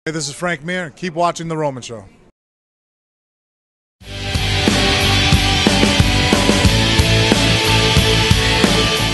Hey, this is Frank Mir. Keep watching The Roman Show.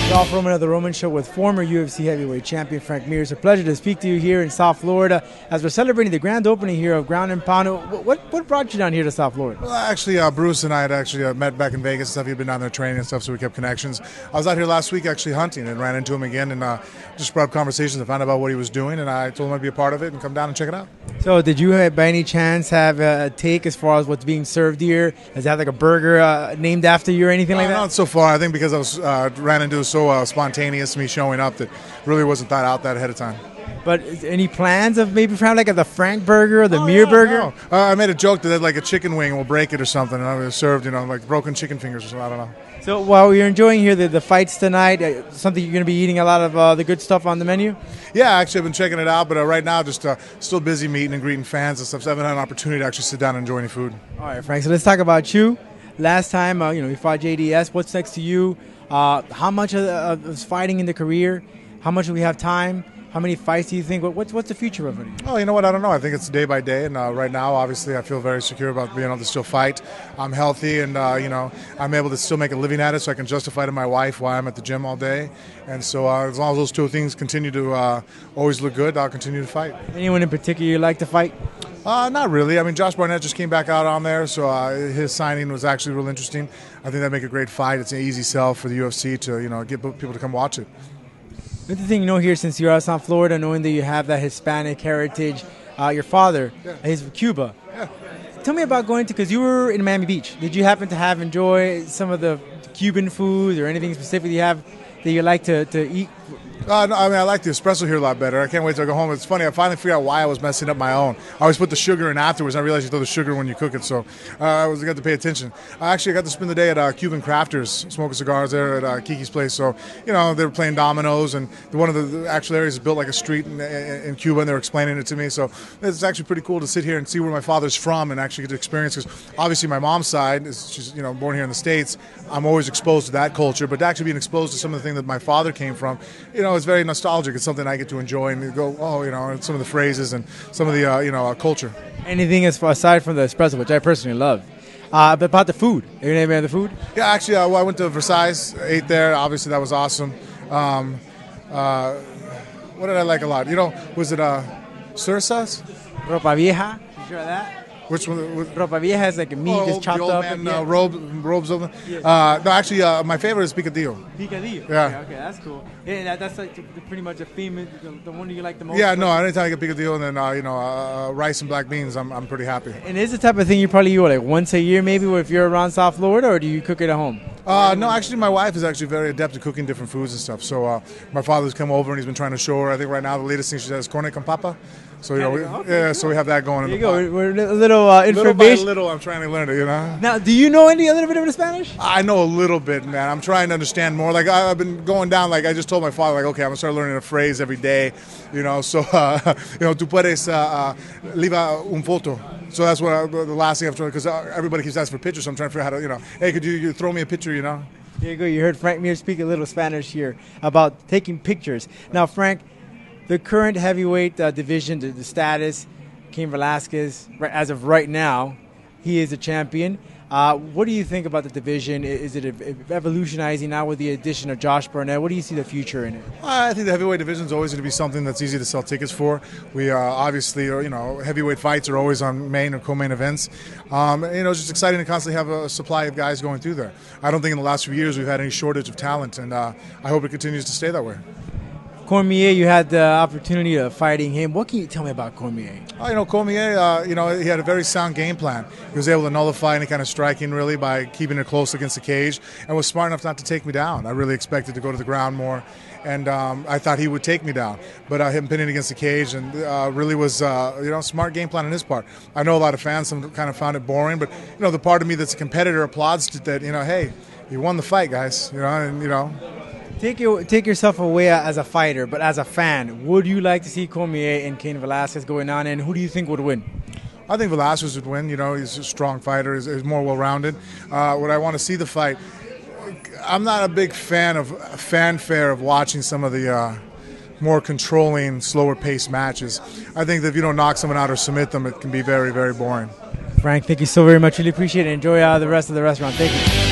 Ralph Roman of The Roman Show with former UFC heavyweight champion Frank Mir. It's a pleasure to speak to you here in South Florida as we're celebrating the grand opening here of Ground and Pound. What brought you down here to South Florida? Well, actually, Bruce and I had actually met back in Vegas and stuff. He'd been down there training and stuff, so we kept connections. I was out here last week actually hunting and ran into him again and just brought up conversations and found out about what he was doing, and I told him I'd be a part of it and come down and check it out. So did you by any chance have a take as far as what's being served here? Does it have like a burger named after you or anything like that? Not so far. I think because I was ran into it so spontaneous, me showing up, that really wasn't thought out that ahead of time. But any plans of maybe trying like the Frank burger or the Mir burger? No. I made a joke that like a chicken wing will break it or something, and I was served, like broken chicken fingers or something. I don't know. So while you're enjoying here the fights tonight, something you're going to be eating a lot of the good stuff on the menu? Yeah, actually I've been checking it out, but right now just still busy meeting and greeting fans and stuff, so I haven't had an opportunity to actually sit down and enjoy any food. All right, Frank, so let's talk about you. Last time, you fought JDS. What's next to you? How much of fighting in the career? How much do we have time? How many fights do you think? What's the future of it? Oh, you know what? I don't know. I think it's day by day, and right now, obviously, I feel very secure about being able to still fight. I'm healthy, and I'm able to still make a living at it, so I can justify to my wife why I'm at the gym all day. And so, as long as those two things continue to always look good, I'll continue to fight. Anyone in particular you like to fight? Not really. I mean, Josh Barnett just came back out on there, so his signing was actually real interesting. I think that'd make a great fight. It's an easy sell for the UFC to get people to come watch it. Good thing here, since you're out of South Florida, knowing that you have that Hispanic heritage. Your father is from Cuba. Yeah. Tell me about going to, because you were in Miami Beach. Did you happen to enjoy some of the Cuban food or anything specific you have that you like to eat? No, I mean, I like the espresso here a lot better. I can't wait to go home. It's funny, I finally figured out why I was messing up my own. I always put the sugar in afterwards, and I realized you throw the sugar when you cook it, so I got to pay attention. I got to spend the day at Cuban Crafters, smoking cigars there at Kiki's place. So, they were playing dominoes, and one of the actual areas is built like a street in Cuba, and they were explaining it to me. So it's actually pretty cool to sit here and see where my father's from and actually get to experience, because obviously my mom's side, she's born here in the States. I'm always exposed to that culture, but actually being exposed to some of the things that my father came from, it's very nostalgic. It's something I get to enjoy and go, and some of the phrases and some of the culture. Anything aside from the espresso, which I personally love. But about the food, are you name the food? Yeah, actually, I went to Versailles, ate there. Obviously, that was awesome. What did I like a lot? Was it Sursas? Ropa Vieja. You sure of that? Which one? Ropa Vieja is like a meat just chopped up. Robes of them. Yes. No, actually, my favorite is picadillo. Picadillo. Yeah. Okay, that's cool. Yeah, that's like pretty much a theme, the one you like the most. Yeah, no, anytime I get picadillo and then rice and black beans, I'm pretty happy. And is the type of thing you probably eat like once a year, maybe, if you're around South Florida, or do you cook it at home? No, actually, my wife is actually very adept at cooking different foods and stuff. So my father's come over and he's been trying to show her. I think right now the latest thing she does is corne con papa. So so we have that going. There you go. We're a little information. Little by little, I'm trying to learn it. Now, do you know a little bit of the Spanish? I know a little bit, man. I'm trying to understand more. Like I've been going down. Like I just told my father, okay, I'm gonna start learning a phrase every day. So tú puedes liva un foto. So that's what the last thing I'm trying, because everybody keeps asking for pictures. So I'm trying to figure out how to, hey, could you throw me a picture? There you go. You heard Frank Mir speak a little Spanish here about taking pictures. Now, Frank, the current heavyweight division, the status, Cain Velasquez, as of right now, he is a champion. What do you think about the division? Is it evolutionizing now with the addition of Josh Barnett? What do you see the future in it? I think the heavyweight division is always going to be something that's easy to sell tickets for. We obviously, heavyweight fights are always on main or co-main events. It's just exciting to constantly have a supply of guys going through there. I don't think in the last few years we've had any shortage of talent, and I hope it continues to stay that way. Cormier, you had the opportunity of fighting him. What can you tell me about Cormier? Cormier, he had a very sound game plan. He was able to nullify any kind of striking, really, by keeping it close against the cage, and was smart enough not to take me down. I really expected to go to the ground more, and I thought he would take me down. But him pinning against the cage and really was, smart game plan on his part. I know a lot of fans kind of found it boring, but, the part of me that's a competitor applauds that, hey, you won the fight, guys, Take yourself away as a fighter, but as a fan, would you like to see Cormier and Cain Velasquez going on, and who do you think would win? I think Velasquez would win. He's a strong fighter. He's more well-rounded. Would I want to see the fight? I'm not a big fan of fanfare of watching some of the more controlling, slower-paced matches. I think that if you don't knock someone out or submit them, it can be very, very boring. Frank, thank you so very much. Really appreciate it. Enjoy the rest of the restaurant. Thank you.